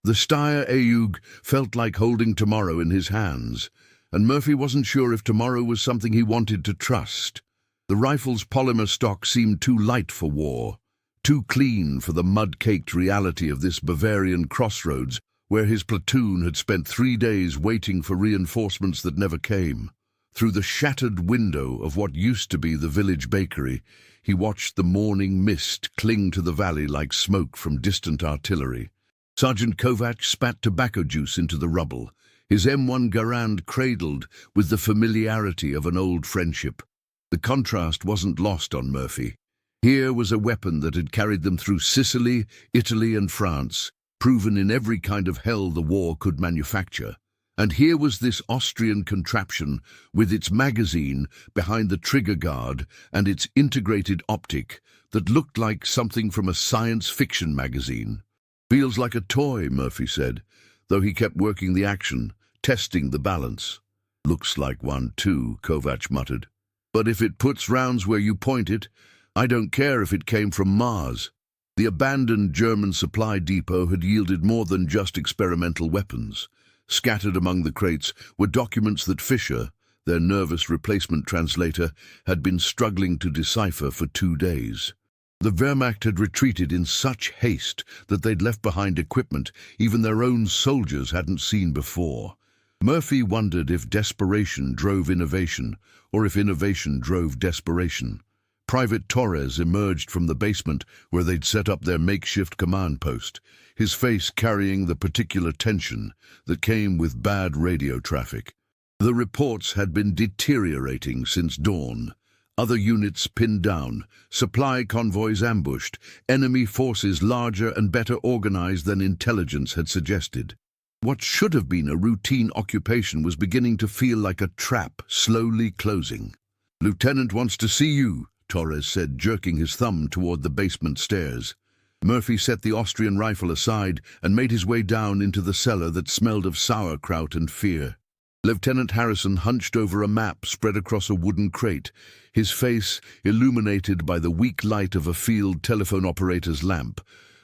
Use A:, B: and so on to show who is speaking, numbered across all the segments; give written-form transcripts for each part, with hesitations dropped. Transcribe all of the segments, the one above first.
A: The Steyr AUG felt like holding tomorrow in his hands, and Murphy wasn't sure if tomorrow was something he wanted to trust. The rifle's polymer stock seemed too light for war, too clean for the mud-caked reality of this Bavarian crossroads where his platoon had spent 3 days waiting for reinforcements that never came. Through the shattered window of what used to be the village bakery, he watched the morning mist cling to the valley like smoke from distant artillery. Sergeant Kovac spat tobacco juice into the rubble, his M1 Garand cradled with the familiarity of an old friendship. The contrast wasn't lost on Murphy. Here was a weapon that had carried them through Sicily, Italy and France, proven in every kind of hell the war could manufacture. And here was this Austrian contraption with its magazine behind the trigger guard and its integrated optic that looked like something from a science fiction magazine. "Feels like a toy," Murphy said, though he kept working the action, testing the balance. "Looks like one too," Kovac muttered. "But if it puts rounds where you point it, I don't care if it came from Mars." The abandoned German supply depot had yielded more than just experimental weapons. Scattered among the crates were documents that Fischer, their nervous replacement translator, had been struggling to decipher for 2 days. The Wehrmacht had retreated in such haste that they'd left behind equipment even their own soldiers hadn't seen before. Murphy wondered if desperation drove innovation, or if innovation drove desperation. Private Torres emerged from the basement where they'd set up their makeshift command post, his face carrying the particular tension that came with bad radio traffic. The reports had been deteriorating since dawn. Other units pinned down, supply convoys ambushed, enemy forces larger and better organized than intelligence had suggested. What should have been a routine occupation was beginning to feel like a trap slowly closing. "Lieutenant wants to see you," Torres said, jerking his thumb toward the basement stairs. Murphy set the Austrian rifle aside and made his way down into the cellar that smelled of sauerkraut and fear. Lieutenant Harrison hunched over a map spread across a wooden crate, his face illuminated by the weak light of a field telephone operator's lamp.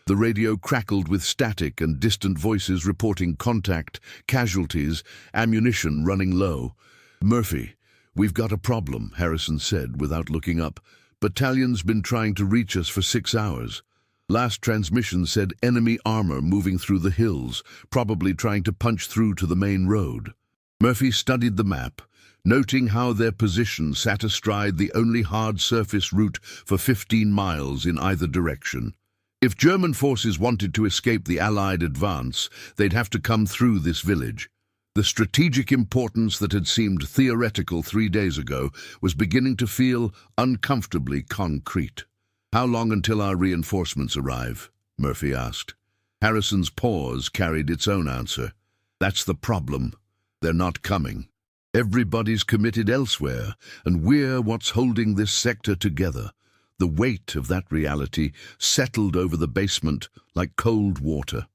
A: The radio crackled with static and distant voices reporting contact, casualties, ammunition running low. "Murphy, we've got a problem," Harrison said without looking up. "Battalion's been trying to reach us for 6 hours. Last transmission said enemy armor moving through the hills, probably trying to punch through to the main road." Murphy studied the map, noting how their position sat astride the only hard surface route for 15 miles in either direction. If German forces wanted to escape the Allied advance, they'd have to come through this village. The strategic importance that had seemed theoretical 3 days ago was beginning to feel uncomfortably concrete. "How long until our reinforcements arrive?" Murphy asked. Harrison's pause carried its own answer. "That's the problem. They're not coming. Everybody's committed elsewhere, and we're what's holding this sector together." The weight of that reality settled over the basement like cold water.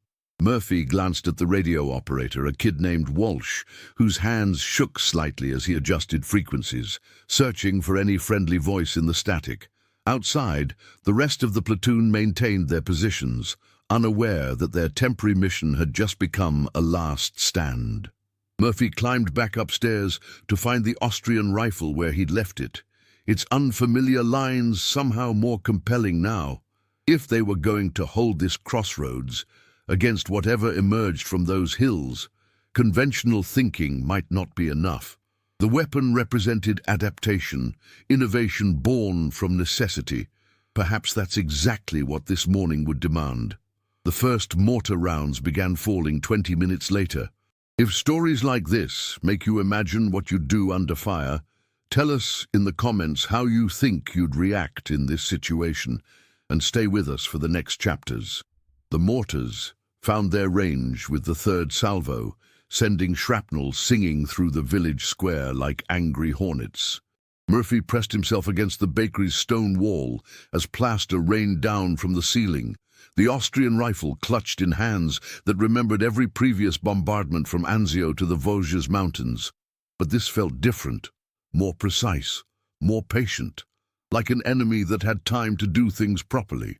A: Murphy glanced at the radio operator, a kid named Walsh, whose hands shook slightly as he adjusted frequencies, searching for any friendly voice in the static. Outside, the rest of the platoon maintained their positions, unaware that their temporary mission had just become a last stand. Murphy climbed back upstairs to find the Austrian rifle where he'd left it, its unfamiliar lines somehow more compelling now. If they were going to hold this crossroads against whatever emerged from those hills, conventional thinking might not be enough. The weapon represented adaptation, innovation born from necessity. Perhaps that's exactly what this morning would demand. The first mortar rounds began falling 20 minutes later. If stories like this make you imagine what you'd do under fire, tell us in the comments how you think you'd react in this situation, and stay with us for the next chapters. The mortars found their range with the third salvo, sending shrapnel singing through the village square like angry hornets. Murphy pressed himself against the bakery's stone wall as plaster rained down from the ceiling, the Austrian rifle clutched in hands that remembered every previous bombardment from Anzio to the Vosges Mountains. But this felt different, more precise, more patient, like an enemy that had time to do things properly.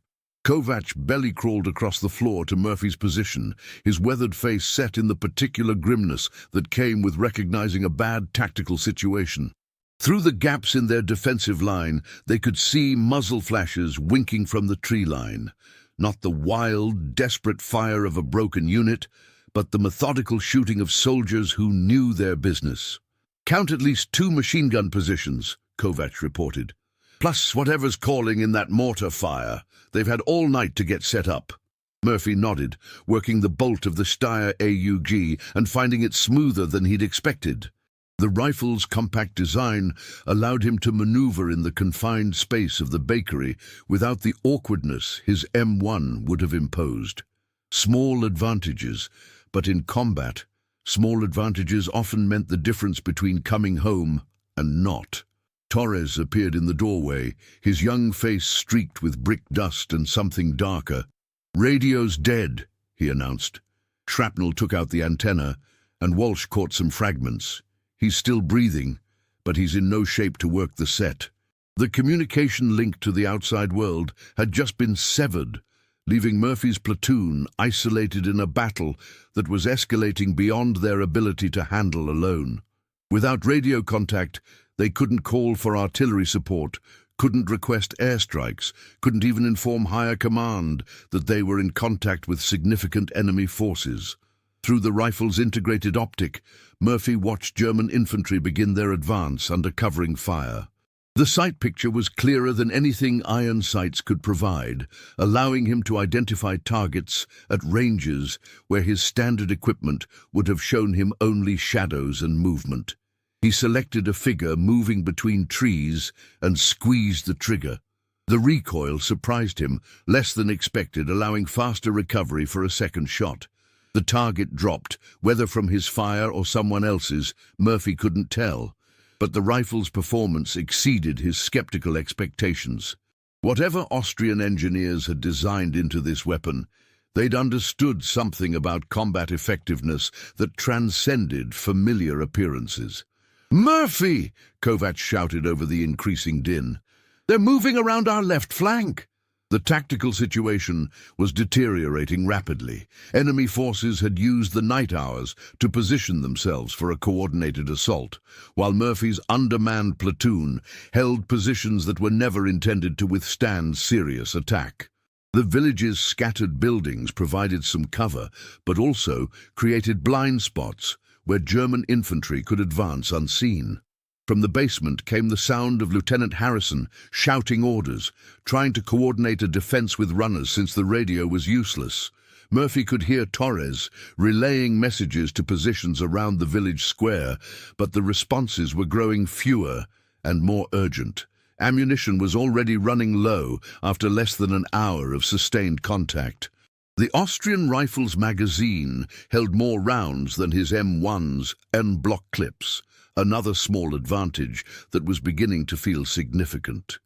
A: Kovac belly-crawled across the floor to Murphy's position, his weathered face set in the particular grimness that came with recognizing a bad tactical situation. Through the gaps in their defensive line, they could see muzzle flashes winking from the tree line. Not the wild, desperate fire of a broken unit, but the methodical shooting of soldiers who knew their business. "Count at least 2 machine gun positions," Kovac reported. "Plus whatever's calling in that mortar fire. They've had all night to get set up." Murphy nodded, working the bolt of the Steyr AUG and finding it smoother than he'd expected. The rifle's compact design allowed him to maneuver in the confined space of the bakery without the awkwardness his M1 would have imposed. Small advantages, but in combat, small advantages often meant the difference between coming home and not. Torres appeared in the doorway, his young face streaked with brick dust and something darker. "Radio's dead," he announced. Shrapnel took out the antenna, and Walsh caught some fragments. "He's still breathing, but he's in no shape to work the set." The communication link to the outside world had just been severed, leaving Murphy's platoon isolated in a battle that was escalating beyond their ability to handle alone. Without radio contact, they couldn't call for artillery support, couldn't request airstrikes, couldn't even inform higher command that they were in contact with significant enemy forces. Through the rifle's integrated optic, Murphy watched German infantry begin their advance under covering fire. The sight picture was clearer than anything iron sights could provide, allowing him to identify targets at ranges where his standard equipment would have shown him only shadows and movement. He selected a figure moving between trees and squeezed the trigger. The recoil surprised him, less than expected, allowing faster recovery for a second shot. The target dropped, whether from his fire or someone else's, Murphy couldn't tell, but the rifle's performance exceeded his skeptical expectations. Whatever Austrian engineers had designed into this weapon, they'd understood something about combat effectiveness that transcended familiar appearances. "Murphy!" Kovac shouted over the increasing din. "They're moving around our left flank!" The tactical situation was deteriorating rapidly. Enemy forces had used the night hours to position themselves for a coordinated assault, while Murphy's undermanned platoon held positions that were never intended to withstand serious attack. The village's scattered buildings provided some cover, but also created blind spots where German infantry could advance unseen. From the basement came the sound of Lieutenant Harrison shouting orders, trying to coordinate a defense with runners since the radio was useless. Murphy could hear Torres relaying messages to positions around the village square, but the responses were growing fewer and more urgent. Ammunition was already running low after less than an hour of sustained contact. The Austrian rifle's magazine held more rounds than his M1's en-bloc clips, another small advantage that was beginning to feel significant.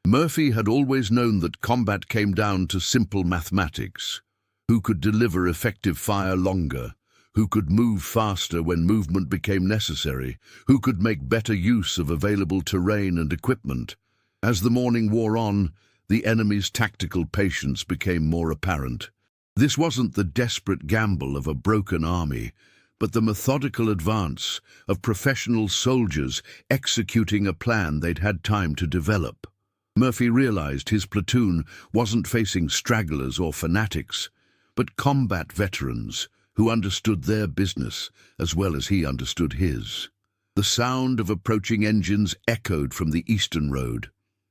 A: Murphy had always known that combat came down to simple mathematics. Who could deliver effective fire longer? Who could move faster when movement became necessary? Who could make better use of available terrain and equipment? As the morning wore on, the enemy's tactical patience became more apparent. This wasn't the desperate gamble of a broken army, but the methodical advance of professional soldiers executing a plan they'd had time to develop. Murphy realized his platoon wasn't facing stragglers or fanatics, but combat veterans who understood their business as well as he understood his. The sound of approaching engines echoed from the eastern road,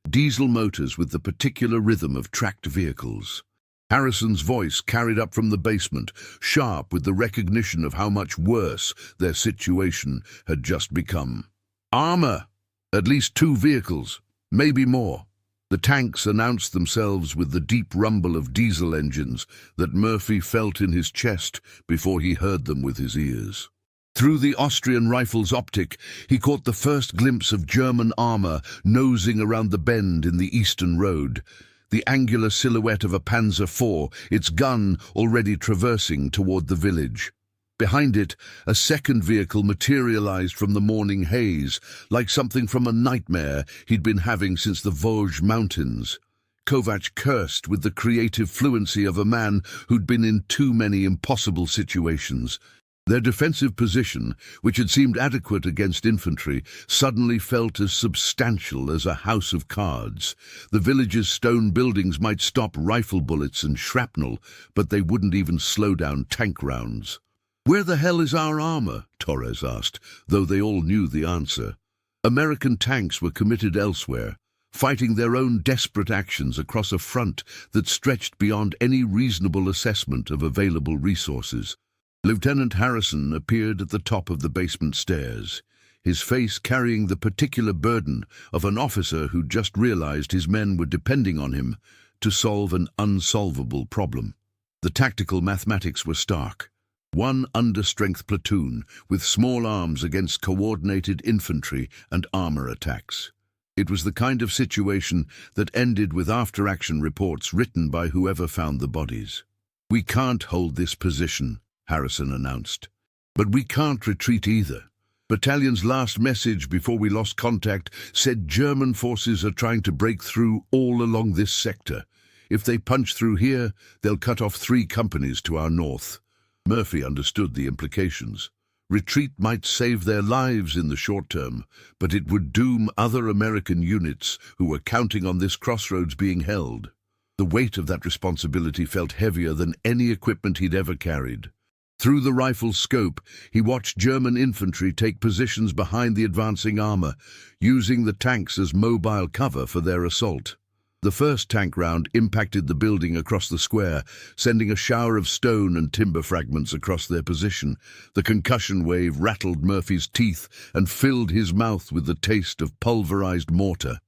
A: diesel motors with the particular rhythm of tracked vehicles. Harrison's voice carried up from the basement, sharp with the recognition of how much worse their situation had just become. "Armor! At least 2 vehicles, maybe more." The tanks announced themselves with the deep rumble of diesel engines that Murphy felt in his chest before he heard them with his ears. Through the Austrian rifle's optic, he caught the first glimpse of German armor nosing around the bend in the eastern road. The angular silhouette of a Panzer IV, its gun already traversing toward the village. Behind it, a second vehicle materialized from the morning haze, like something from a nightmare he'd been having since the Vosges Mountains. Kovac cursed with the creative fluency of a man who'd been in too many impossible situations. Their defensive position, which had seemed adequate against infantry, suddenly felt as substantial as a house of cards. The village's stone buildings might stop rifle bullets and shrapnel, but they wouldn't even slow down tank rounds. "Where the hell is our armor?" Torres asked, though they all knew the answer. American tanks were committed elsewhere, fighting their own desperate actions across a front that stretched beyond any reasonable assessment of available resources. Lieutenant Harrison appeared at the top of the basement stairs, his face carrying the particular burden of an officer who just realized his men were depending on him to solve an unsolvable problem. The tactical mathematics were stark. One understrength platoon with small arms against coordinated infantry and armor attacks. It was the kind of situation that ended with after-action reports written by whoever found the bodies. "We can't hold this position," Harrison announced. "But we can't retreat either. Battalion's last message before we lost contact said German forces are trying to break through all along this sector. If they punch through here, they'll cut off 3 companies to our north." Murphy understood the implications. Retreat might save their lives in the short term, but it would doom other American units who were counting on this crossroads being held. The weight of that responsibility felt heavier than any equipment he'd ever carried. Through the rifle's scope, he watched German infantry take positions behind the advancing armor, using the tanks as mobile cover for their assault. The first tank round impacted the building across the square, sending a shower of stone and timber fragments across their position. The concussion wave rattled Murphy's teeth and filled his mouth with the taste of pulverized mortar.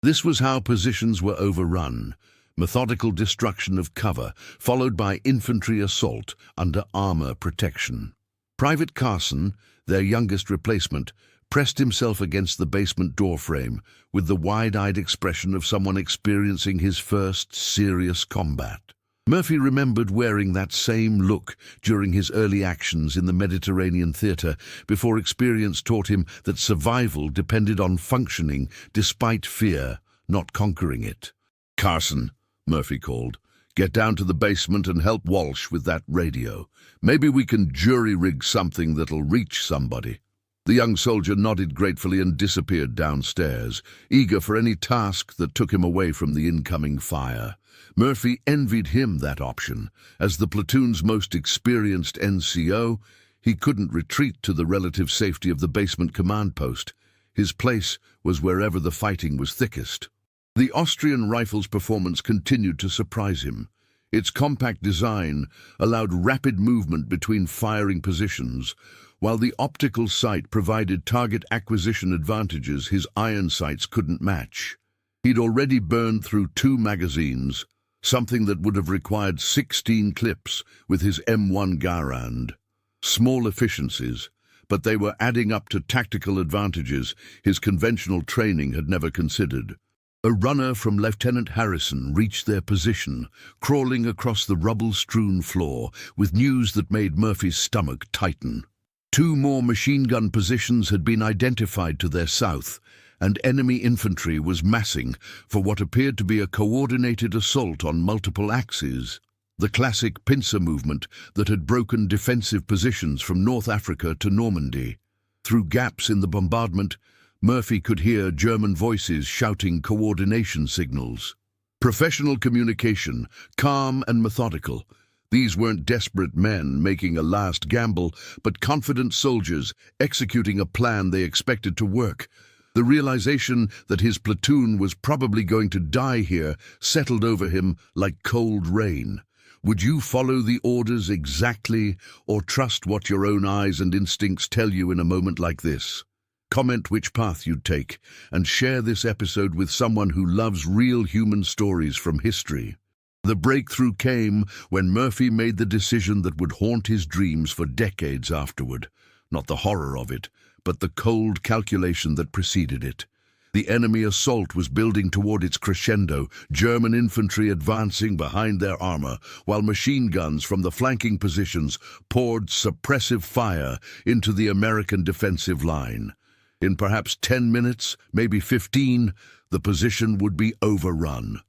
A: This was how positions were overrun. Methodical destruction of cover, followed by infantry assault under armor protection. Private Carson, their youngest replacement, pressed himself against the basement doorframe with the wide-eyed expression of someone experiencing his first serious combat. Murphy remembered wearing that same look during his early actions in the Mediterranean theater before experience taught him that survival depended on functioning despite fear, not conquering it. "Carson," Murphy called, "get down to the basement and help Walsh with that radio. Maybe we can jury-rig something that'll reach somebody." The young soldier nodded gratefully and disappeared downstairs, eager for any task that took him away from the incoming fire. Murphy envied him that option. As the platoon's most experienced NCO, he couldn't retreat to the relative safety of the basement command post. His place was wherever the fighting was thickest. The Austrian rifle's performance continued to surprise him. Its compact design allowed rapid movement between firing positions, while the optical sight provided target acquisition advantages his iron sights couldn't match. He'd already burned through 2 magazines, something that would have required 16 clips with his M1 Garand. Small efficiencies, but they were adding up to tactical advantages his conventional training had never considered. A runner from Lieutenant Harrison reached their position, crawling across the rubble-strewn floor with news that made Murphy's stomach tighten. 2 more machine gun positions had been identified to their south, and enemy infantry was massing for what appeared to be a coordinated assault on multiple axes. The classic pincer movement that had broken defensive positions from North Africa to Normandy. Through gaps in the bombardment, Murphy could hear German voices shouting coordination signals. Professional communication, calm and methodical. These weren't desperate men making a last gamble, but confident soldiers executing a plan they expected to work. The realization that his platoon was probably going to die here settled over him like cold rain. Would you follow the orders exactly, or trust what your own eyes and instincts tell you in a moment like this? Comment which path you'd take, and share this episode with someone who loves real human stories from history. The breakthrough came when Murphy made the decision that would haunt his dreams for decades afterward. Not the horror of it, but the cold calculation that preceded it. The enemy assault was building toward its crescendo, German infantry advancing behind their armor, while machine guns from the flanking positions poured suppressive fire into the American defensive line. In perhaps 10 minutes, maybe 15, the position would be overrun.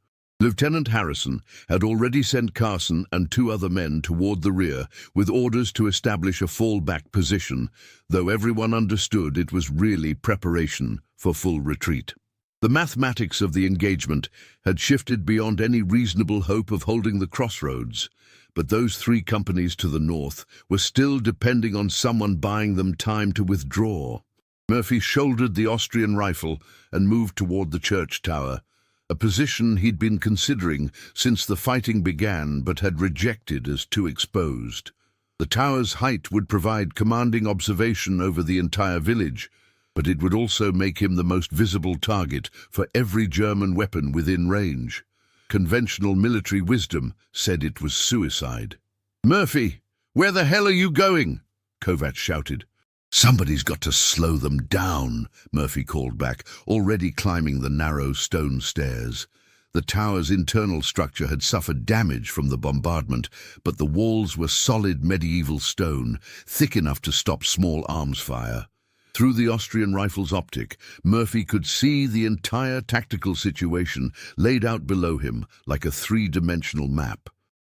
A: Lieutenant Harrison had already sent Carson and 2 other men toward the rear with orders to establish a fallback position, though everyone understood it was really preparation for full retreat. The mathematics of the engagement had shifted beyond any reasonable hope of holding the crossroads, but those 3 companies to the north were still depending on someone buying them time to withdraw. Murphy shouldered the Austrian rifle and moved toward the church tower, a position he'd been considering since the fighting began but had rejected as too exposed. The tower's height would provide commanding observation over the entire village, but it would also make him the most visible target for every German weapon within range. Conventional military wisdom said it was suicide. "Murphy, where the hell are you going?" Kovacs shouted. "Somebody's got to slow them down," Murphy called back, already climbing the narrow stone stairs. The tower's internal structure had suffered damage from the bombardment, but the walls were solid medieval stone, thick enough to stop small arms fire. Through the Austrian rifle's optic, Murphy could see the entire tactical situation laid out below him like a 3-dimensional map.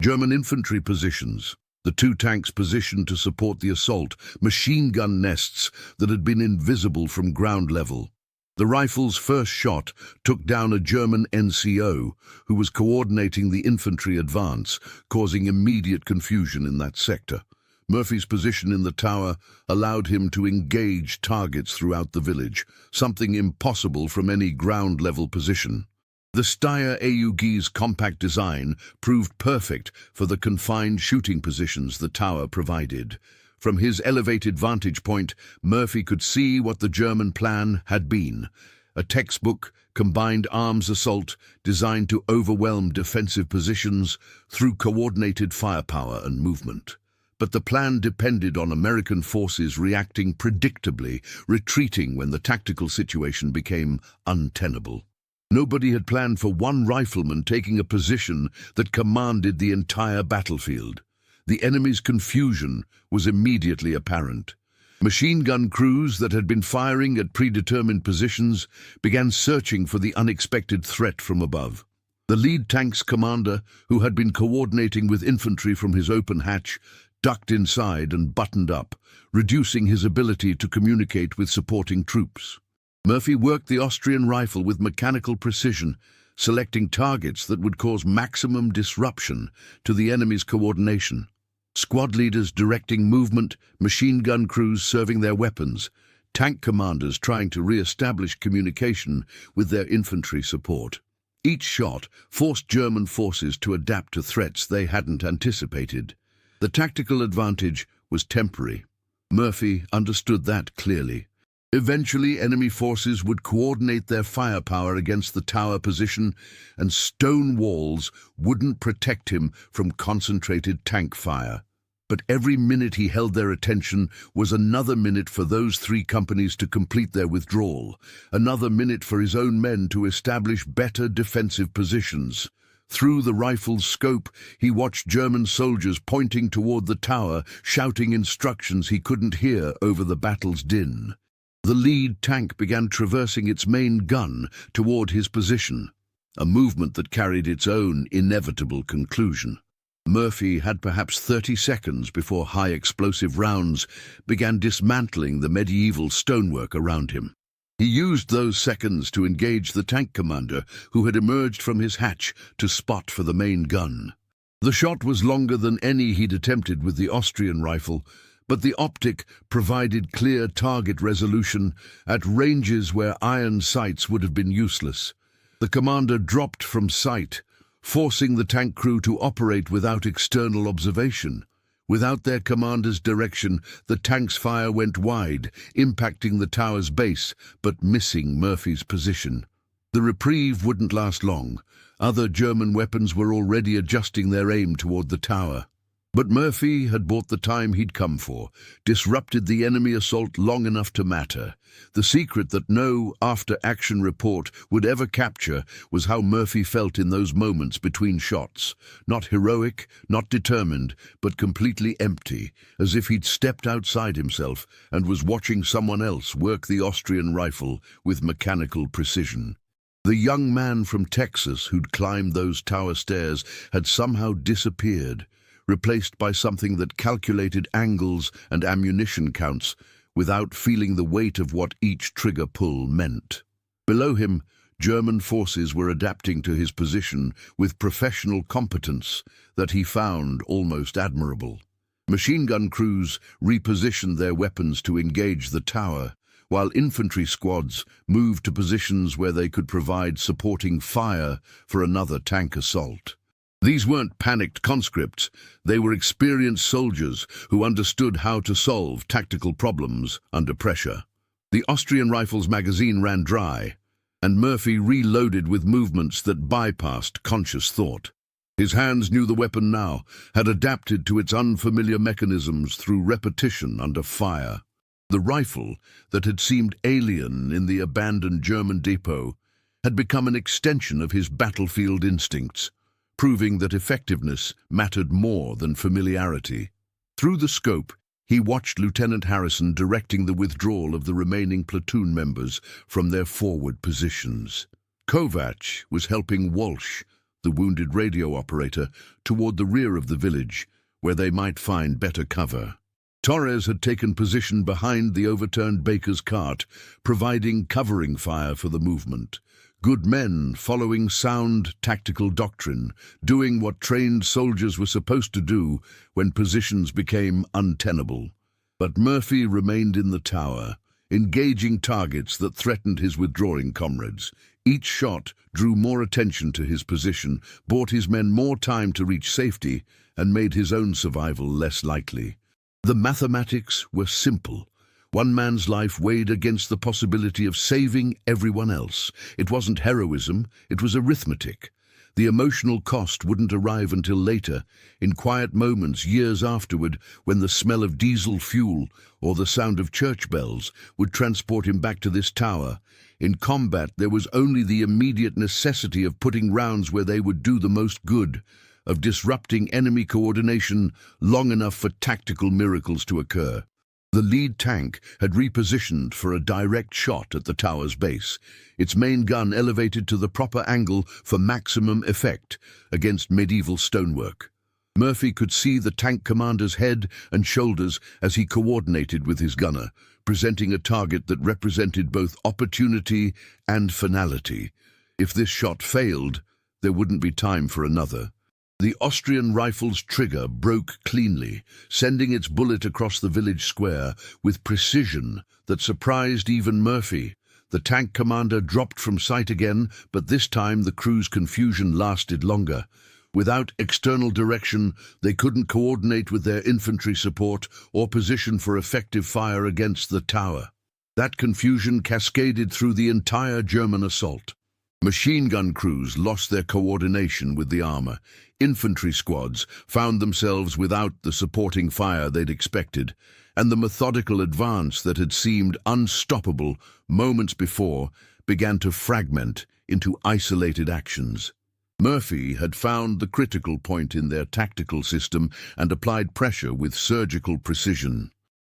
A: German infantry positions, the 2 tanks positioned to support the assault, machine gun nests that had been invisible from ground level. The rifle's first shot took down a German NCO who was coordinating the infantry advance, causing immediate confusion in that sector. Murphy's position in the tower allowed him to engage targets throughout the village, something impossible from any ground-level position. The Steyr AUG's compact design proved perfect for the confined shooting positions the tower provided. From his elevated vantage point, Murphy could see what the German plan had been: a textbook combined arms assault designed to overwhelm defensive positions through coordinated firepower and movement. But the plan depended on American forces reacting predictably, retreating when the tactical situation became untenable. Nobody had planned for one rifleman taking a position that commanded the entire battlefield. The enemy's confusion was immediately apparent. Machine gun crews that had been firing at predetermined positions began searching for the unexpected threat from above. The lead tank's commander, who had been coordinating with infantry from his open hatch, ducked inside and buttoned up, reducing his ability to communicate with supporting troops. Murphy worked the Austrian rifle with mechanical precision, selecting targets that would cause maximum disruption to the enemy's coordination. Squad leaders directing movement, machine gun crews serving their weapons, tank commanders trying to re-establish communication with their infantry support. Each shot forced German forces to adapt to threats they hadn't anticipated. The tactical advantage was temporary. Murphy understood that clearly. Eventually, enemy forces would coordinate their firepower against the tower position, and stone walls wouldn't protect him from concentrated tank fire. But every minute he held their attention was another minute for those 3 companies to complete their withdrawal, another minute for his own men to establish better defensive positions. Through the rifle's scope, he watched German soldiers pointing toward the tower, shouting instructions he couldn't hear over the battle's din. The lead tank began traversing its main gun toward his position, a movement that carried its own inevitable conclusion. Murphy had perhaps 30 seconds before high-explosive rounds began dismantling the medieval stonework around him. He used those seconds to engage the tank commander, who had emerged from his hatch to spot for the main gun. The shot was longer than any he'd attempted with the Austrian rifle, but the optic provided clear target resolution at ranges where iron sights would have been useless. The commander dropped from sight, forcing the tank crew to operate without external observation. Without their commander's direction, the tank's fire went wide, impacting the tower's base, but missing Murphy's position. The reprieve wouldn't last long. Other German weapons were already adjusting their aim toward the tower. But Murphy had bought the time he'd come for, disrupted the enemy assault long enough to matter. The secret that no after-action report would ever capture was how Murphy felt in those moments between shots. Not heroic, not determined, but completely empty, as if he'd stepped outside himself and was watching someone else work the Austrian rifle with mechanical precision. The young man from Texas who'd climbed those tower stairs had somehow disappeared, replaced by something that calculated angles and ammunition counts without feeling the weight of what each trigger pull meant. Below him, German forces were adapting to his position with professional competence that he found almost admirable. Machine gun crews repositioned their weapons to engage the tower, while infantry squads moved to positions where they could provide supporting fire for another tank assault. These weren't panicked conscripts, they were experienced soldiers who understood how to solve tactical problems under pressure. The Austrian rifle's magazine ran dry, and Murphy reloaded with movements that bypassed conscious thought. His hands knew the weapon now, had adapted to its unfamiliar mechanisms through repetition under fire. The rifle, that had seemed alien in the abandoned German depot, had become an extension of his battlefield instincts, proving that effectiveness mattered more than familiarity. Through the scope, he watched Lieutenant Harrison directing the withdrawal of the remaining platoon members from their forward positions. Kovac was helping Walsh, the wounded radio operator, toward the rear of the village, where they might find better cover. Torres had taken position behind the overturned baker's cart, providing covering fire for the movement. Good men following sound tactical doctrine, doing what trained soldiers were supposed to do when positions became untenable. But Murphy remained in the tower, engaging targets that threatened his withdrawing comrades. Each shot drew more attention to his position, bought his men more time to reach safety, and made his own survival less likely. The mathematics were simple. One man's life weighed against the possibility of saving everyone else. It wasn't heroism, it was arithmetic. The emotional cost wouldn't arrive until later, in quiet moments years afterward, when the smell of diesel fuel or the sound of church bells would transport him back to this tower. In combat, there was only the immediate necessity of putting rounds where they would do the most good, of disrupting enemy coordination long enough for tactical miracles to occur. The lead tank had repositioned for a direct shot at the tower's base, its main gun elevated to the proper angle for maximum effect against medieval stonework. Murphy could see the tank commander's head and shoulders as he coordinated with his gunner, presenting a target that represented both opportunity and finality. If this shot failed, there wouldn't be time for another. The Austrian rifle's trigger broke cleanly, sending its bullet across the village square with precision that surprised even Murphy. The tank commander dropped from sight again, but this time the crew's confusion lasted longer. Without external direction, they couldn't coordinate with their infantry support or position for effective fire against the tower. That confusion cascaded through the entire German assault. Machine gun crews lost their coordination with the armor. Infantry squads found themselves without the supporting fire they'd expected, and the methodical advance that had seemed unstoppable moments before began to fragment into isolated actions. Murphy had found the critical point in their tactical system and applied pressure with surgical precision.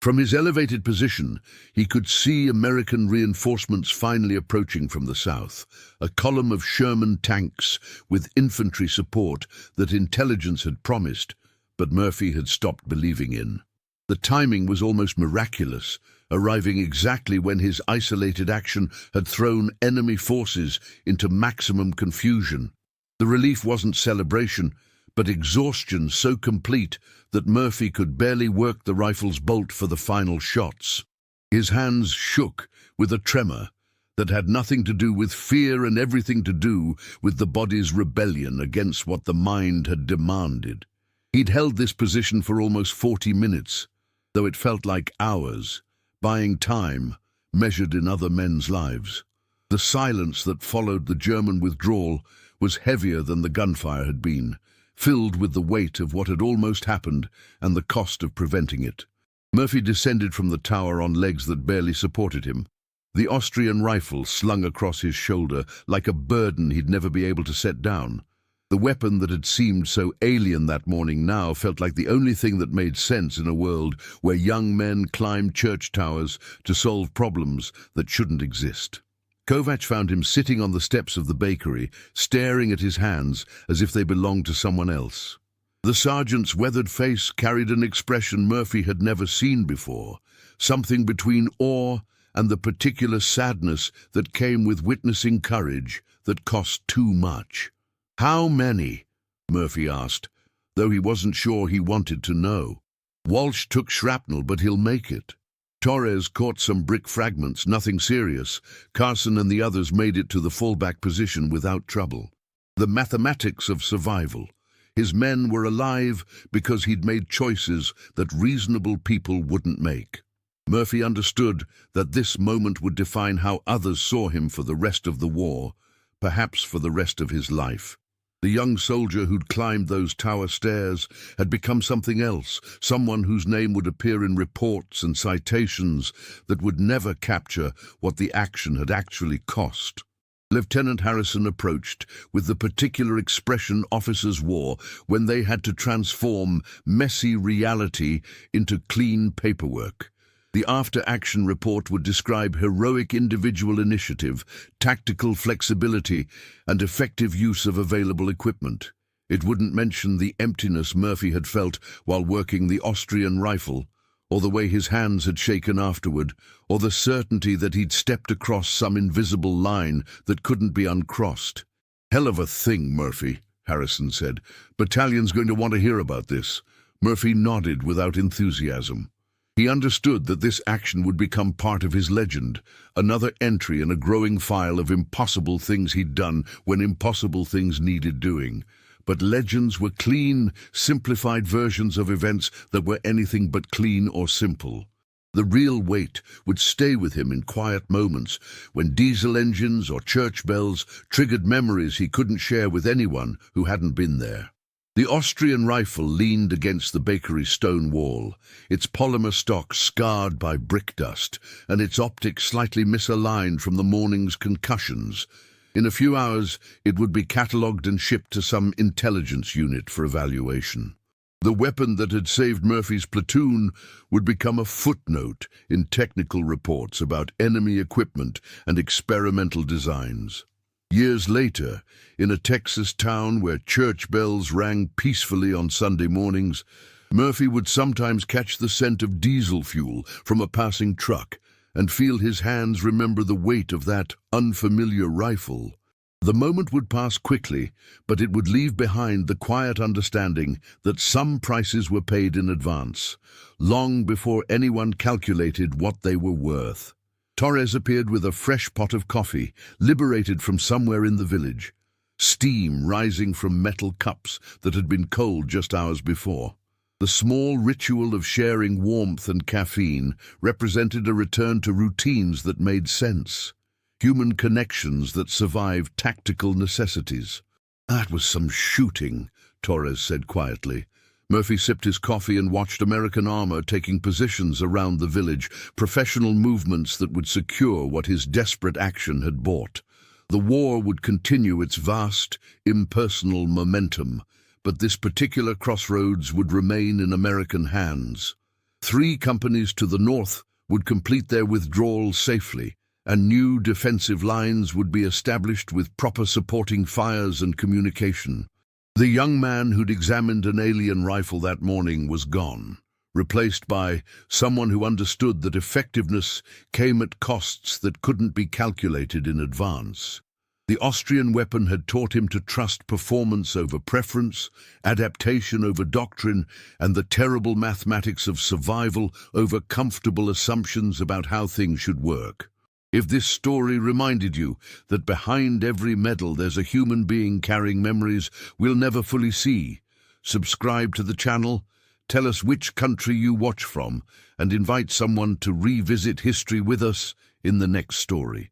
A: From his elevated position, he could see American reinforcements finally approaching from the south, a column of Sherman tanks with infantry support that intelligence had promised, but Murphy had stopped believing in. The timing was almost miraculous, arriving exactly when his isolated action had thrown enemy forces into maximum confusion. The relief wasn't celebration, but exhaustion so complete that Murphy could barely work the rifle's bolt for the final shots. His hands shook with a tremor that had nothing to do with fear and everything to do with the body's rebellion against what the mind had demanded. He'd held this position for almost 40 minutes, though it felt like hours, buying time measured in other men's lives. The silence that followed the German withdrawal was heavier than the gunfire had been, filled with the weight of what had almost happened and the cost of preventing it. Murphy descended from the tower on legs that barely supported him, the Austrian rifle slung across his shoulder like a burden he'd never be able to set down. The weapon that had seemed so alien that morning now felt like the only thing that made sense in a world where young men climbed church towers to solve problems that shouldn't exist. Kovac found him sitting on the steps of the bakery, staring at his hands as if they belonged to someone else. The sergeant's weathered face carried an expression Murphy had never seen before, something between awe and the particular sadness that came with witnessing courage that cost too much. "How many?" Murphy asked, though he wasn't sure he wanted to know. "Walsh took shrapnel, but he'll make it." Torres caught some brick fragments, nothing serious. Carson and the others made it to the fallback position without trouble. The mathematics of survival. His men were alive because he'd made choices that reasonable people wouldn't make. Murphy understood that this moment would define how others saw him for the rest of the war, perhaps for the rest of his life. The young soldier who'd climbed those tower stairs had become something else, someone whose name would appear in reports and citations that would never capture what the action had actually cost. Lieutenant Harrison approached with the particular expression officers wore when they had to transform messy reality into clean paperwork. The after-action report would describe heroic individual initiative, tactical flexibility, and effective use of available equipment. It wouldn't mention the emptiness Murphy had felt while working the Austrian rifle, or the way his hands had shaken afterward, or the certainty that he'd stepped across some invisible line that couldn't be uncrossed. "Hell of a thing, Murphy," Harrison said. "Battalion's going to want to hear about this." Murphy nodded without enthusiasm. He understood that this action would become part of his legend, another entry in a growing file of impossible things he'd done when impossible things needed doing. But legends were clean, simplified versions of events that were anything but clean or simple. The real weight would stay with him in quiet moments when diesel engines or church bells triggered memories he couldn't share with anyone who hadn't been there. The Austrian rifle leaned against the bakery's stone wall, its polymer stock scarred by brick dust, and its optics slightly misaligned from the morning's concussions. In a few hours, it would be catalogued and shipped to some intelligence unit for evaluation. The weapon that had saved Murphy's platoon would become a footnote in technical reports about enemy equipment and experimental designs. Years later, in a Texas town where church bells rang peacefully on Sunday mornings, Murphy would sometimes catch the scent of diesel fuel from a passing truck and feel his hands remember the weight of that unfamiliar rifle. The moment would pass quickly, but it would leave behind the quiet understanding that some prices were paid in advance, long before anyone calculated what they were worth. Torres appeared with a fresh pot of coffee, liberated from somewhere in the village, steam rising from metal cups that had been cold just hours before. The small ritual of sharing warmth and caffeine represented a return to routines that made sense, human connections that survived tactical necessities. "That was some shooting," Torres said quietly. Murphy sipped his coffee and watched American armor taking positions around the village, professional movements that would secure what his desperate action had bought. The war would continue its vast, impersonal momentum, but this particular crossroads would remain in American hands. 3 companies to the north would complete their withdrawal safely, and new defensive lines would be established with proper supporting fires and communication. The young man who'd examined an alien rifle that morning was gone, replaced by someone who understood that effectiveness came at costs that couldn't be calculated in advance. The Austrian weapon had taught him to trust performance over preference, adaptation over doctrine, and the terrible mathematics of survival over comfortable assumptions about how things should work. If this story reminded you that behind every medal there's a human being carrying memories we'll never fully see, subscribe to the channel, tell us which country you watch from, and invite someone to revisit history with us in the next story.